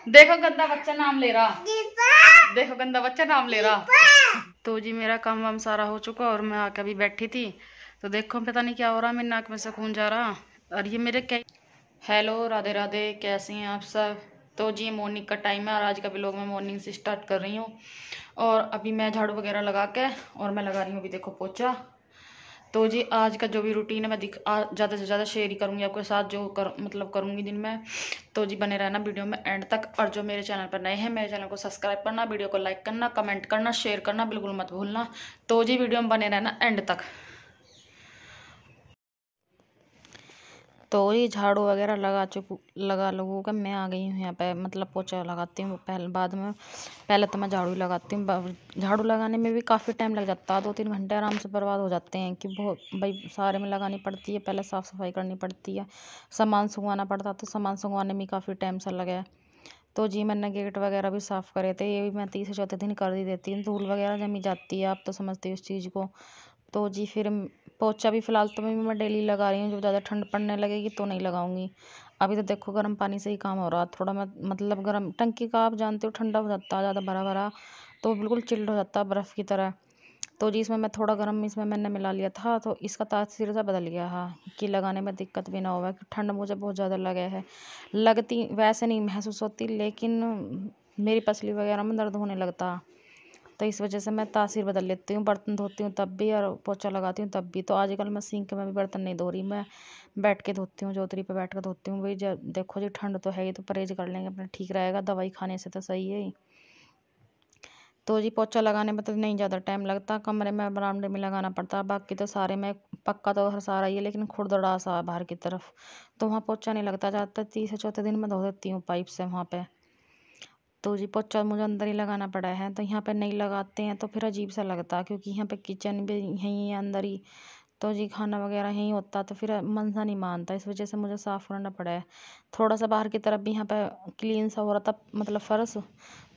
देखो गंदा बच्चा नाम ले रहा, देखो गंदा बच्चा नाम ले रहा। तो जी मेरा काम वाम सारा हो चुका और मैं आके अभी बैठी थी तो देखो पता नहीं क्या हो रहा, मेरी नाक में से खून जा रहा। और ये मेरे क्या, हेलो राधे राधे, कैसी हैं आप सब। तो जी मॉर्निंग का टाइम है और आज का व्लॉग मैं मॉर्निंग से स्टार्ट कर रही हूँ। और अभी मैं झाड़ू वगैरह लगा के और मैं लगा रही हूँ अभी देखो पोछा। तो जी आज का जो भी रूटीन है मैं ज़्यादा से ज़्यादा शेयर ही करूँगी आपके साथ, जो करूँगी दिन में। तो जी बने रहना वीडियो में एंड तक। और जो मेरे चैनल पर नए हैं मेरे चैनल को सब्सक्राइब करना, वीडियो को लाइक करना, कमेंट करना, शेयर करना बिल्कुल मत भूलना। तो जी वीडियो में बने रहना एंड तक। तो ये झाड़ू वगैरह लगा लोगों का मैं आ गई हूँ यहाँ पे, मतलब पोछा लगाती हूँ पहले, बाद में पहले तो मैं झाड़ू लगाती हूँ। झाड़ू लगाने में भी काफ़ी टाइम लग जाता है, 2-3 घंटे आराम से बर्बाद हो जाते हैं कि बहुत भाई सारे में लगानी पड़ती है, पहले साफ़ सफाई करनी पड़ती है, सामान सुंघवाना पड़ता, तो सामान सुंघवाने में काफ़ी टाइम सा लगा। तो जी मैंने गेट वगैरह भी साफ़ करे थे, ये भी मैं तीसरे चौथे दिन कर ही देती हूँ, धूल वगैरह जमी जाती है, आप तो समझते हो इस चीज़ को। तो जी फिर पोछा भी फ़िलहाल तो मैं डेली लगा रही हूँ, जब ज़्यादा ठंड पड़ने लगेगी तो नहीं लगाऊंगी। अभी तो देखो गर्म पानी से ही काम हो रहा, थोड़ा मैं मतलब गर्म टंकी का आप जानते हो ठंडा हो जाता है ज़्यादा भरा भरा, तो बिल्कुल चिल्ड हो जाता है बर्फ़ की तरह। तो जी इसमें मैं थोड़ा गर्म इसमें मैंने मिला लिया था, तो इसका तासीर सा बदल गया है कि लगाने में दिक्कत भी ना हो, कि ठंड मुझे बहुत ज़्यादा लगे है, लगती वैसे नहीं महसूस होती, लेकिन मेरी पसली वगैरह में दर्द होने लगता। तो इस वजह से मैं तासीर बदल लेती हूँ, बर्तन धोती हूँ तब भी और पोछा लगाती हूँ तब भी। तो आजकल मैं सिंक में भी बर्तन नहीं धो रही, मैं बैठ के धोती हूँ, जोतरी पे बैठ कर धोती हूँ। भाई जब देखो जी ठंड तो है ही, तो परहेज कर लेंगे अपना, ठीक रहेगा, दवाई खाने से तो सही है ही। तो जी पोछा लगाने में तो नहीं ज़्यादा टाइम लगता, कमरे में बरामदे में लगाना पड़ता है, बाकी तो सारे में पक्का तो हर सारा ही है, लेकिन खुरदड़ा सा है बाहर की तरफ, तो वहाँ पोछा नहीं लगता। ज़्यादातर तीसरे चौथे दिन मैं धो देती हूँ पाइप से वहाँ पे। तो जी पोछा मुझे अंदर ही लगाना पड़ा है, तो यहाँ पे नहीं लगाते हैं तो फिर अजीब सा लगता है, क्योंकि यहाँ पे किचन भी यहीं है अंदर ही, तो जी खाना वगैरह यहीं होता, तो फिर मन सा नहीं मानता, इस वजह से मुझे साफ़ करना पड़ा है। थोड़ा सा बाहर की तरफ भी यहाँ पे क्लीन सा हो रहा था, मतलब फर्श,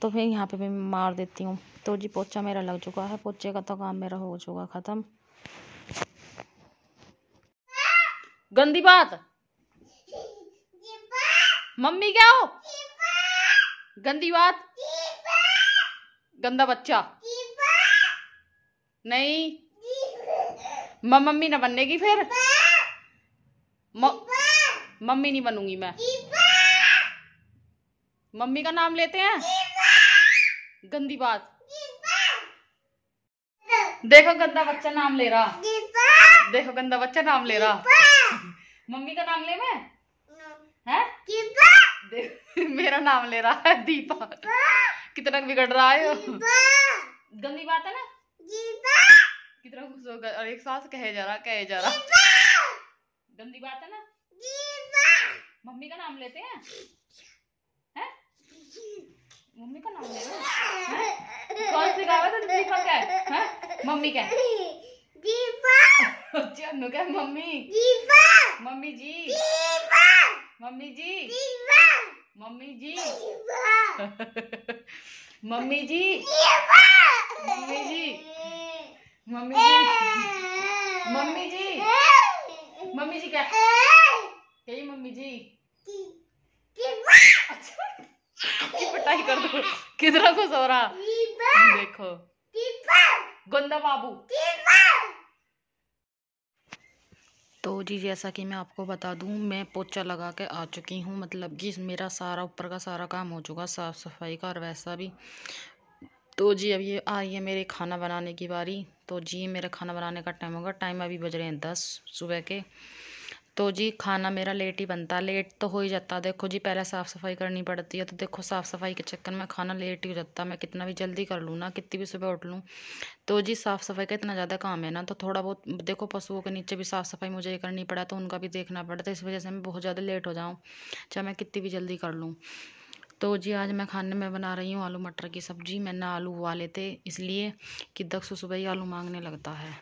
तो फिर यहाँ पे भी मैं मार देती हूँ। तो जी पोछा मेरा लग चुका है, पोछे का तो काम मेरा हो चुका ख़त्म। गंदी बात, मम्मी क्या हो, गंदी बात, गंदा बच्चा नहीं, मम्मी ना बनने की फिर मम्मी नहीं बनूंगी मैं, मम्मी का नाम लेते हैं, गंदी बात। देखो गंदा बच्चा नाम ले रहा, देखो गंदा बच्चा नाम ले रहा, मम्मी का नाम ले मैं है, मेरा नाम ले रहा है दीपा, कितना बिगड़ रहा है, गंदी बात है ना, कितना खुश होगा और एक साथ कहे जा रहा, गंदी बात है ना, मम्मी का नाम लेते हैं, हैं? मम्मी का नाम ले रहे हैं, कौन सिखावा था दीपा क्या है, मम्मी क्या जानू क्या, मम्मी मम्मी जी मम्मी जी मम्मी जी मम्मी जी मम्मी जी मम्मी जी मम्मी जी मम्मी जी क्या यही मम्मी जी, अच्छा पिटाई कर दो, कितना खुश हो रहा देखो, गंदा बाबू। तो जी जैसा कि मैं आपको बता दूं, मैं पोछा लगा के आ चुकी हूँ, मतलब कि मेरा सारा ऊपर का सारा काम हो चुका साफ़ सफाई का और वैसा भी। तो जी अब ये आई है मेरे खाना बनाने की बारी। तो जी मेरा खाना बनाने का टाइम होगा, टाइम अभी बज रहे हैं 10 सुबह के। तो जी खाना मेरा लेट ही बनता, लेट तो हो ही जाता। देखो जी पहले साफ़ सफाई करनी पड़ती है, तो देखो साफ़ सफाई के चक्कर में खाना लेट ही हो जाता, मैं कितना भी जल्दी कर लूँ ना, कितनी भी सुबह उठ लूँ। तो जी साफ़ सफाई का इतना ज़्यादा काम है ना, तो थोड़ा बहुत देखो पशुओं के नीचे भी साफ़ सफाई मुझे करनी पड़ा, तो उनका भी देखना पड़ता है, इस वजह से मैं बहुत ज़्यादा लेट हो जाऊँ, चाहे मैं कितनी भी जल्दी कर लूँ। तो जी आज मैं खाने में बना रही हूँ आलू मटर की सब्ज़ी। मैंने आलू उबाले थे इसलिए कि दक्षु सुबह ही आलू मांगने लगता है।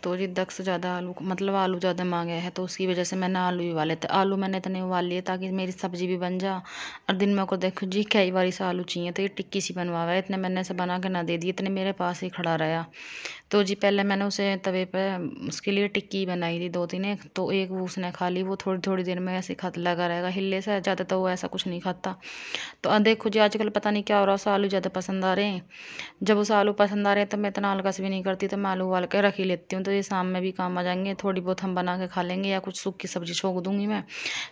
तो जी दक्ष ज़्यादा आलू मतलब आलू ज़्यादा मांगे है, तो उसकी वजह से मैंने आलू ही उबाले थे। आलू मैंने इतने उबाल लिए ताकि मेरी सब्जी भी बन जा। और दिन में को देखो जी कई बार से आलू चाहिए, तो ये टिक्की सी बनवा हुआ है, इतने मैंने से बना के ना दे दी, इतने मेरे पास ही खड़ा रहा। तो जी पहले मैंने उसे तवे पे उसके लिए टिक्की बनाई थी 2-3 एक, तो एक वो उसने खा ली। वो थोड़ी थोड़ी देर में ऐसे खत लगा रहेगा हिलने से, ज़्यादा तो वो ऐसा कुछ नहीं खाता। तो देखो जी आजकल पता नहीं क्या हो रहा है, उसे आलू ज़्यादा पसंद आ रहे हैं। जब उसे आलू पसंद आ रहे हैं तो मैं इतना अलगस भी नहीं करती, तो मैं आलू उबाल के रख ही लेती हूँ, तो ये शाम में भी काम आ जाएंगे। थोड़ी बहुत हम बना के खा लेंगे या कुछ सूखी सब्जी छोक दूंगी मैं।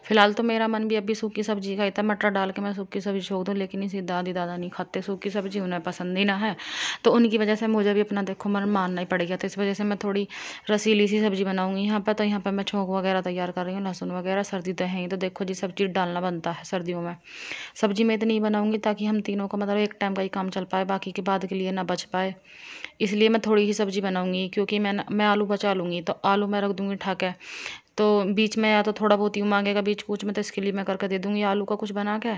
फिलहाल तो मेरा मन भी अभी सूखी सब्जी का ही था, मटर डाल के मैं सूखी सब्जी छोक दूँ, लेकिन इसी दादी दादा नहीं खाते सूखी सब्जी, उन्हें पसंद ही ना है। तो उनकी वजह से मुझे भी अपना देखो मन मानना ही पड़ेगा। तो इस वजह से मैं थोड़ी रसीली सी सब्जी बनाऊंगी यहाँ पर। तो यहाँ पर मैं छोंक वगैरह तैयार कर रही हूँ, लहसुन वगैरह। सर्दी तो है ही, तो देखो जी सब चीज़ डालना बनता है सर्दियों में। सब्जी में इतनी बनाऊंगी ताकि हम तीनों का मतलब एक टाइम का ही काम चल पाए, बाकी के बाद के लिए ना बच पाए। इसलिए मैं थोड़ी ही सब्जी बनाऊंगी, क्योंकि मैं आलू बचा लूँगी, तो आलू मैं रख दूँगी ढक के। तो बीच में या तो थोड़ा बहुत यूँ मांगेगा बीच पूछ में, तो इसके लिए मैं करके दे दूँगी आलू का कुछ बना के।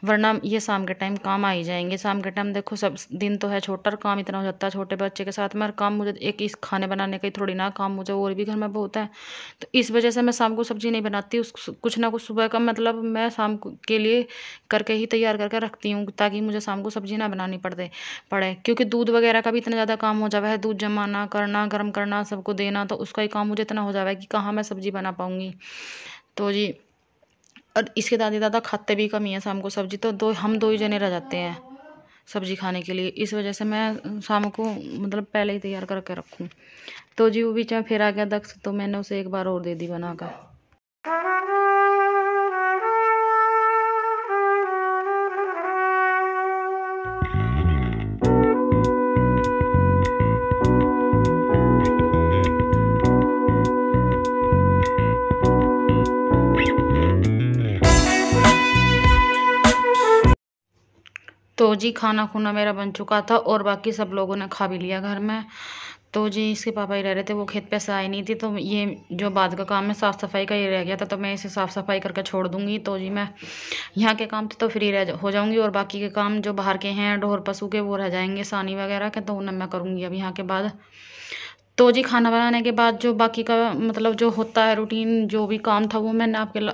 वरना ये शाम के टाइम काम आ ही जाएंगे। शाम के टाइम देखो सब दिन तो है छोटा, काम इतना हो जाता है छोटे बच्चे के साथ में। काम मुझे एक इस खाने बनाने का ही थोड़ी ना, काम मुझे और भी घर में बहुत है। तो इस वजह से मैं शाम को सब्जी नहीं बनाती। उस कुछ ना कुछ सुबह का मतलब मैं शाम के लिए करके ही तैयार करके रखती हूँ, ताकि मुझे शाम को सब्जी ना बनानी पड़े। क्योंकि दूध वगैरह का भी इतना ज़्यादा काम हो जावा है, दूध जमाना करना गर्म करना सबको देना, तो उसका ही काम मुझे इतना हो जावा है कि कहाँ मैं सब्जी बना पाऊँगी। तो जी और इसके दादी दादा खाते भी कम ही है शाम को सब्जी, तो हम दो ही जने रह जाते हैं सब्जी खाने के लिए। इस वजह से मैं शाम को मतलब पहले ही तैयार करके रखूँ। तो जी वो बीच में फिर आ गया दक्ष, तो मैंने उसे एक बार और दे दी बनाकर। तो जी खाना खुना मेरा बन चुका था और बाकी सब लोगों ने खा भी लिया घर में। तो जी इसके पापा ही रह रहे थे, वो खेत पे से आए नहीं थी, तो ये जो बाद का काम है साफ़ सफाई का ये रह गया था, तो मैं इसे साफ़ सफाई करके छोड़ दूंगी। तो जी मैं यहाँ के काम तो फ्री हो जाऊंगी, और बाकी के काम जो बाहर के हैं ढोर पशु के वो रह जाएंगे सानी वगैरह के, तो उन्हें मैं करूँगी अब यहाँ के बाद। तो जी खाना बनाने के बाद जो बाकी का मतलब जो होता है रूटीन जो भी काम था, वो मैंने आपके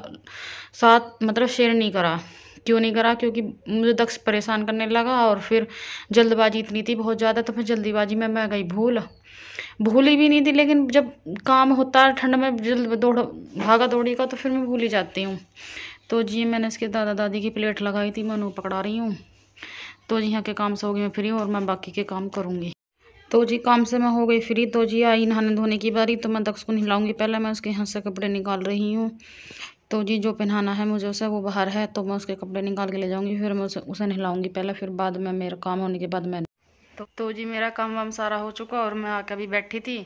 साथ मतलब शेयर नहीं करा। क्यों नहीं करा? क्योंकि मुझे दक्ष परेशान करने लगा, और फिर जल्दबाजी इतनी थी बहुत ज़्यादा, तो फिर जल्दीबाजी में मैं गई भूली भी नहीं थी। लेकिन जब काम होता है ठंड में जल्द भागा दौड़ी का, तो फिर मैं भूल ही जाती हूँ। तो जी मैंने इसके दादा दादी की प्लेट लगाई थी, मैं उन्हें पकड़ा रही हूँ। तो जी यहाँ के काम से हो गई मैं फ्री हूँ, और मैं बाकी के काम करूँगी। तो जी काम से मैं हो गई फ्री। तो जी आई नहाने धोने की बारी, तो मैं दक्ष को नहलाऊंगी। पहले मैं उसके हाथ से कपड़े निकाल रही हूँ। तो जी जो पहनाना है मुझे उसे वो बाहर है, तो मैं उसके कपड़े निकाल के ले जाऊंगी, फिर मैं उसे नहलाऊंगी पहले, फिर बाद में मेरा काम होने के बाद मैं तो जी मेरा काम वाम सारा हो चुका, और मैं आके अभी बैठी थी।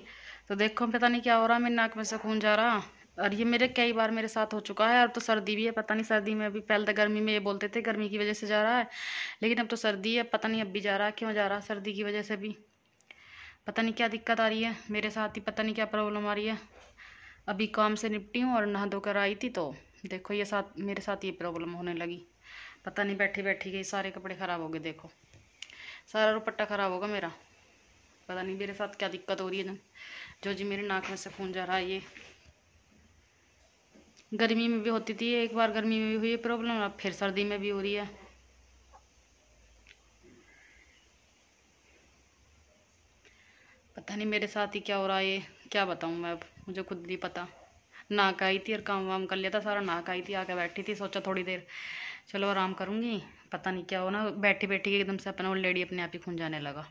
तो देखो पता नहीं क्या हो रहा, मेरी नाक में से खून जा रहा। और ये मेरे कई बार मेरे साथ हो चुका है। और तो सर्दी भी है, पता नहीं सर्दी में भी, पहले तो गर्मी में ये बोलते थे गर्मी की वजह से जा रहा है, लेकिन अब तो सर्दी है, पता नहीं अब भी जा रहा है। क्यों जा रहा है? सर्दी की वजह से भी पता नहीं क्या दिक्कत आ रही है मेरे साथ ही, पता नहीं क्या प्रॉब्लम आ रही है। अभी काम से निपटी हूँ और नहा धोकर आई थी, तो देखो ये मेरे साथ ये प्रॉब्लम होने लगी। पता नहीं बैठी बैठी गई सारे कपड़े ख़राब हो गए, देखो सारा दुपट्टा ख़राब होगा मेरा। पता नहीं मेरे साथ क्या दिक्कत हो रही है जो जी मेरी नाक में से खून जा रहा है। ये गर्मी में भी होती थी, एक बार गर्मी में भी हुई प्रॉब्लम, अब फिर सर्दी में भी हो रही है। पता नहीं मेरे साथ ही क्या हो रहा है, ये क्या बताऊँ मैं, अब मुझे खुद नहीं पता। नाक आई थी और काम वाम कर लिया था सारा, नाक आई थी, आके बैठी थी, सोचा थोड़ी देर चलो आराम करूँगी। पता नहीं क्या हो ना, बैठी बैठी एकदम से अपना ओल्ड लेडी अपने आप ही खून जाने लगा।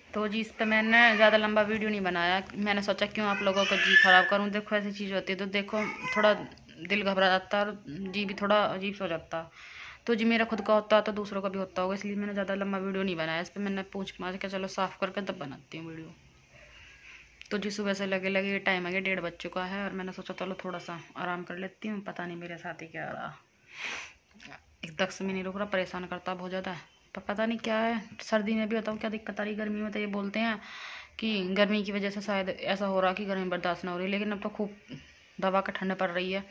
तो जी इस पर मैंने ज़्यादा लंबा वीडियो नहीं बनाया, मैंने सोचा क्यों आप लोगों का जी खराब करूँ। देखो ऐसी चीज़ होती है तो देखो थोड़ा दिल घबरा जाता है, और जी भी थोड़ा अजीब सा हो जाता। तो जी मेरा खुद का होता तो दूसरों का भी होता होगा, इसलिए मैंने ज़्यादा लंबा वीडियो नहीं बनाया। इस पर मैंने पूछ पाछ के चलो साफ़ करके तब बनाती हूँ वीडियो। तो जी सुबह से लगे ये टाइम आ गया, 1:30 बज चुका है, और मैंने सोचा चलो थोड़ा सा आराम कर लेती हूँ। पता नहीं मेरे साथ ही क्या रहा, एक दक्ष में नहीं रुक रहा, परेशान करता बहुत ज़्यादा है। पर पता नहीं क्या है, सर्दी में भी होता हूँ क्या दिक्कत आ रही, गर्मी में तो ये बोलते हैं कि गर्मी की वजह से शायद ऐसा हो रहा कि गर्मी बर्दाश्त ना हो रही, लेकिन अब तो खूब दवा का ठंड पड़ रही है।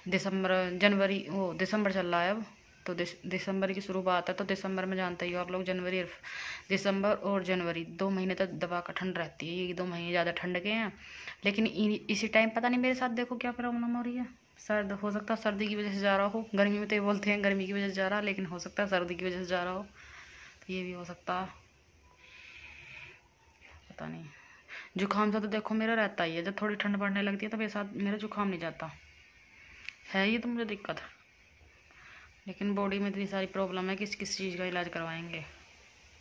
दिसंबर चल रहा है अब, तो दिसंबर की शुरुआत है, तो दिसंबर में जानते ही हो आप लोग, दिसंबर और जनवरी 2 महीने तक दबा कर ठंड रहती है। ये 2 महीने ज़्यादा ठंड के हैं, लेकिन इसी टाइम पता नहीं मेरे साथ देखो क्या प्रॉब्लम हो रही है। सर्द हो सकता है सर्दी की वजह से जा रहा हो, गर्मी में तो ये बोलते हैं गर्मी की वजह से जा रहा, लेकिन हो सकता है सर्दी की वजह से जा रहा हो, तो ये भी हो सकता है, पता नहीं। जुकाम सा तो देखो मेरा रहता ही है, जब थोड़ी ठंड पड़ने लगती है तो मेरे साथ मेरा जुकाम नहीं जाता है, ये तो मुझे दिक्कत है। लेकिन बॉडी में इतनी सारी प्रॉब्लम है, किस किस चीज़ का इलाज करवाएंगे,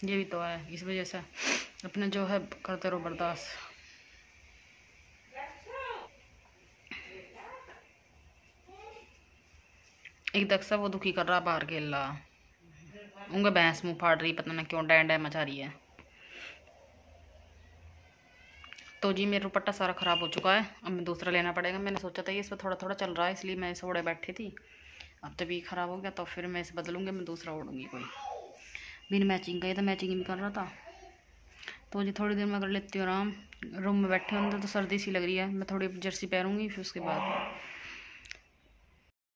ये भी तो है। इस वजह से अपने जो है करते रहो बर्दाश्त। एक दक्सा वो दुखी कर रहा बाहर खेल रहा, उनका भैंस मुँह फाड़ रही, पता नहीं क्यों डैं मचा रही है। तो जी मेरा दुपट्टा सारा ख़राब हो चुका है, अब मैं दूसरा लेना पड़ेगा। मैंने सोचा था ये इस पर थोड़ा थोड़ा चल रहा है, इसलिए मैं इसे ओढ़े बैठी थी। अब तभी ख़राब हो गया तो फिर मैं इसे बदलूँगी, मैं दूसरा ओढ़ूँगी कोई बिन मैचिंग का। ये तो मैचिंग भी कर रहा था। तो जी थोड़ी देर में कर लेती हूँ आराम। रूम में बैठे अंदर तो सर्दी सी लग रही है, मैं थोड़ी जर्सी पहनूँगी फिर उसके बाद